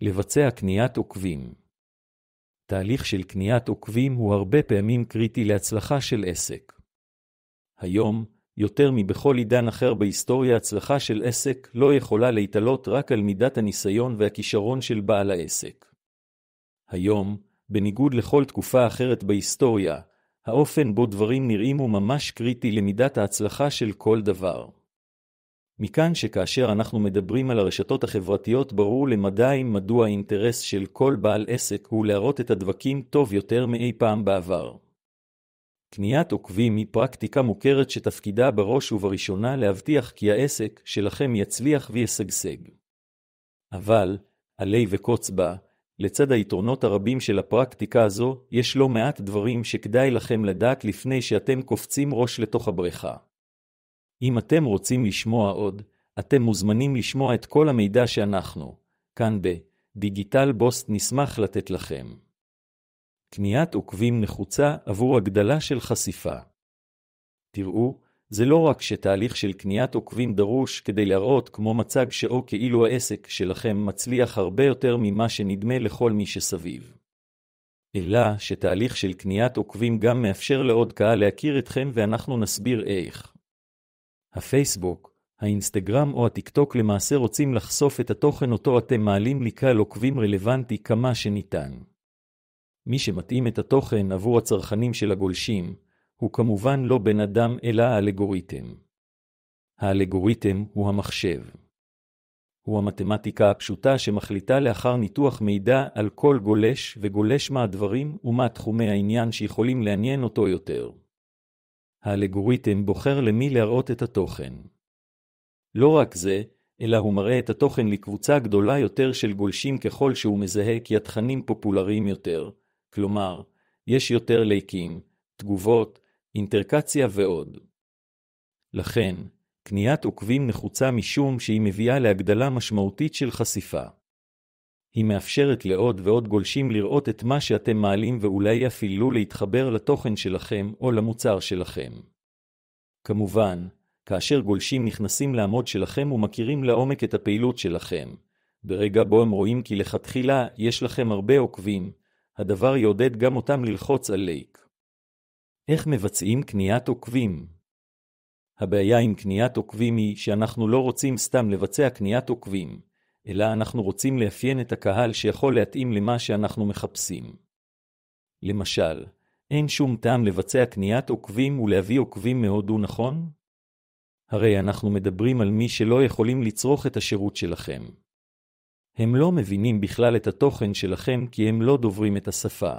לבצע קניית עוקבים. תהליך של קניית עוקבים הוא הרבה פעמים קריטי להצלחה של עסק. היום, יותר מבכל עידן אחר בהיסטוריה, הצלחה של עסק לא יכולה להתעלות רק על מידת הניסיון והכישרון של בעל העסק. היום, בניגוד לכל תקופה אחרת בהיסטוריה, האופן בו דברים נראים הוא ממש קריטי למידת ההצלחה של כל דבר. מכאן שכאשר אנחנו מדברים על הרשתות החברתיות, ברור למדי מדוע האינטרס של כל בעל עסק הוא להראות את הדבקים טוב יותר מאי פעם בעבר. קניית עוקבים היא פרקטיקה מוכרת שתפקידה בראש ובראשונה להבטיח כי העסק שלכם יצליח וישגשג. אבל, עלי וקוץ בה, לצד היתרונות הרבים של הפרקטיקה הזו, יש לא מעט דברים שכדאי לכם לדעת לפני שאתם קופצים ראש לתוך הבריכה. אם אתם רוצים לשמוע עוד, אתם מוזמנים לשמוע את כל המידע שאנחנו, כאן בדיגיטל בוסט, נשמח לתת לכם. קניית עוקבים נחוצה עבור הגדלה של חשיפה. תראו, זה לא רק שתהליך של קניית עוקבים דרוש כדי להראות כמו מצג שאו כאילו העסק שלכם מצליח הרבה יותר ממה שנדמה לכל מי שסביב. אלא שתהליך של קניית עוקבים גם מאפשר לעוד קהל להכיר אתכם, ואנחנו נסביר איך. הפייסבוק, האינסטגרם או הטיקטוק למעשה רוצים לחשוף את התוכן אותו אתם מעלים לקהל עוקבים רלוונטי כמה שניתן. מי שמתאים את התוכן עבור הצרכנים של הגולשים, הוא כמובן לא בן אדם אלא האלגוריתם. האלגוריתם הוא המחשב. הוא המתמטיקה הפשוטה שמחליטה לאחר ניתוח מידע על כל גולש וגולש מה הדברים ומה תחומי העניין שיכולים לעניין אותו יותר. האלגוריתם בוחר למי להראות את התוכן. לא רק זה, אלא הוא מראה את התוכן לקבוצה גדולה יותר של גולשים ככל שהוא מזהה כי התכנים פופולריים יותר, כלומר, יש יותר לייקים, תגובות, אינטראקציה ועוד. לכן, קניית עוקבים נחוצה משום שהיא מביאה להגדלה משמעותית של חשיפה. היא מאפשרת לעוד ועוד גולשים לראות את מה שאתם מעלים ואולי אפילו להתחבר לתוכן שלכם או למוצר שלכם. כמובן, כאשר גולשים נכנסים לעמוד שלכם ומכירים לעומק את הפעילות שלכם, ברגע בו הם רואים כי לכתחילה יש לכם הרבה עוקבים, הדבר יעודד גם אותם ללחוץ על לייק. איך מבצעים קניית עוקבים? הבעיה עם קניית עוקבים היא שאנחנו לא רוצים סתם לבצע קניית עוקבים, אלא אנחנו רוצים לאפיין את הקהל שיכול להתאים למה שאנחנו מחפשים. למשל, אין שום טעם לבצע קניית עוקבים ולהביא עוקבים מהודו, נכון? הרי אנחנו מדברים על מי שלא יכולים לצרוך את השירות שלכם. הם לא מבינים בכלל את התוכן שלכם כי הם לא דוברים את השפה.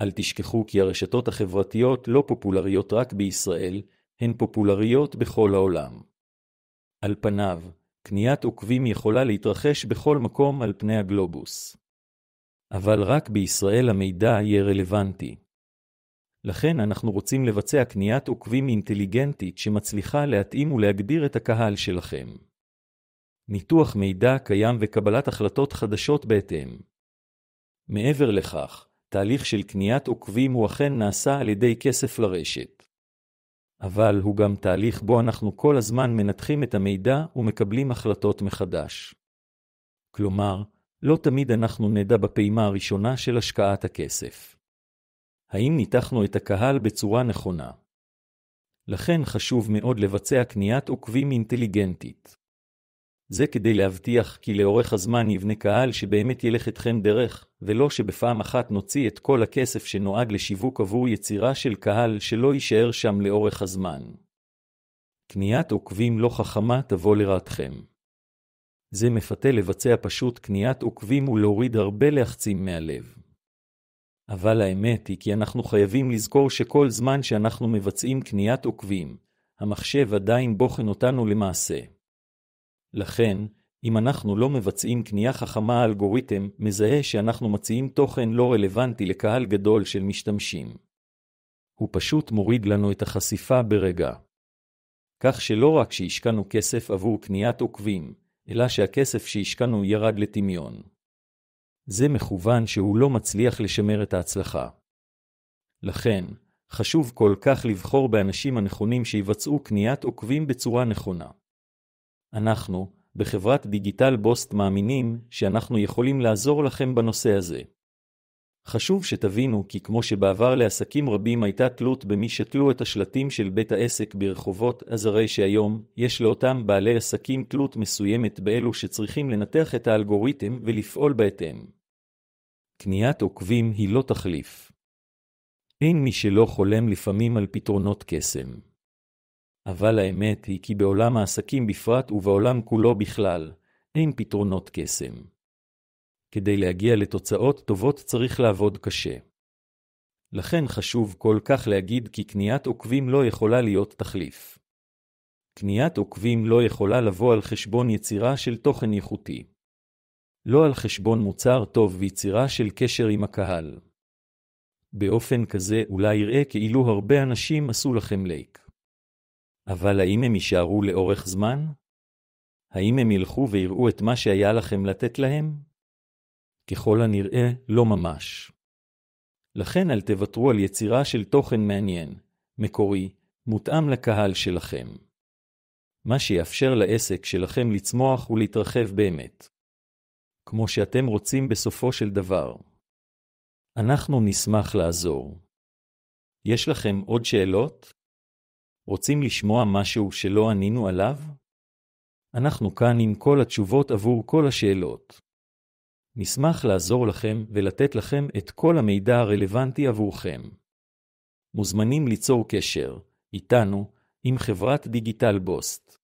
אל תשכחו כי הרשתות החברתיות לא פופולריות רק בישראל, הן פופולריות בכל העולם. על פניו, קניית עוקבים יכולה להתרחש בכל מקום על פני הגלובוס. אבל רק בישראל המידע יהיה רלוונטי. לכן אנחנו רוצים לבצע קניית עוקבים אינטליגנטית שמצליחה להתאים ולהגדיר את הקהל שלכם. ניתוח מידע קיים וקבלת החלטות חדשות בהתאם. מעבר לכך, תהליך של קניית עוקבים הוא אכן נעשה על ידי כסף לרשת. אבל הוא גם תהליך בו אנחנו כל הזמן מנתחים את המידע ומקבלים החלטות מחדש. כלומר, לא תמיד אנחנו נדע בפעימה הראשונה של השקעת הכסף. האם ניתחנו את הקהל בצורה נכונה? לכן חשוב מאוד לבצע קניית עוקבים אינטליגנטית. זה כדי להבטיח כי לאורך הזמן יבנה קהל שבאמת ילך אתכם דרך, ולא שבפעם אחת נוציא את כל הכסף שנועד לשיווק עבור יצירה של קהל שלא יישאר שם לאורך הזמן. קניית עוקבים לא חכמה תבוא לרעתכם. זה מפתה לבצע פשוט קניית עוקבים ולהוריד הרבה לחצים מהלב. אבל האמת היא כי אנחנו חייבים לזכור שכל זמן שאנחנו מבצעים קניית עוקבים, המחשב עדיין בוחן אותנו למעשה. לכן, אם אנחנו לא מבצעים קנייה חכמה, האלגוריתם מזהה שאנחנו מציעים תוכן לא רלוונטי לקהל גדול של משתמשים. הוא פשוט מוריד לנו את החשיפה ברגע. כך שלא רק שהשקענו כסף עבור קניית עוקבים, אלא שהכסף שהשקענו ירד לטמיון. זה מכוון שהוא לא מצליח לשמר את ההצלחה. לכן, חשוב כל כך לבחור באנשים הנכונים שיבצעו קניית עוקבים בצורה נכונה. אנחנו, בחברת דיגיטל בוסט מאמינים שאנחנו יכולים לעזור לכם בנושא הזה. חשוב שתבינו כי כמו שבעבר לעסקים רבים הייתה תלות במי שתלו את השלטים של בית העסק ברחובות, אז הרי שהיום יש לאותם בעלי עסקים תלות מסוימת באלו שצריכים לנתח את האלגוריתם ולפעול בהתאם. קניית עוקבים היא לא תחליף. אין מי שלא חולם לפעמים על פתרונות קסם. אבל האמת היא כי בעולם העסקים בפרט ובעולם כולו בכלל, אין פתרונות קסם. כדי להגיע לתוצאות טובות צריך לעבוד קשה. לכן חשוב כל כך להגיד כי קניית עוקבים לא יכולה להיות תחליף. קניית עוקבים לא יכולה לבוא על חשבון יצירה של תוכן איכותי. לא על חשבון מוצר טוב ויצירה של קשר עם הקהל. באופן כזה אולי יראה כאילו הרבה אנשים עשו לכם לייק. אבל האם הם יישארו לאורך זמן? האם הם ילכו ויראו את מה שהיה לכם לתת להם? ככל הנראה, לא ממש. לכן אל תוותרו על יצירה של תוכן מעניין, מקורי, מותאם לקהל שלכם. מה שיאפשר לעסק שלכם לצמוח ולהתרחב באמת. כמו שאתם רוצים בסופו של דבר. אנחנו נשמח לעזור. יש לכם עוד שאלות? רוצים לשמוע משהו שלא ענינו עליו? אנחנו כאן עם כל התשובות עבור כל השאלות. נשמח לעזור לכם ולתת לכם את כל המידע הרלוונטי עבורכם. מוזמנים ליצור קשר איתנו עם חברת דיגיטל בוסט.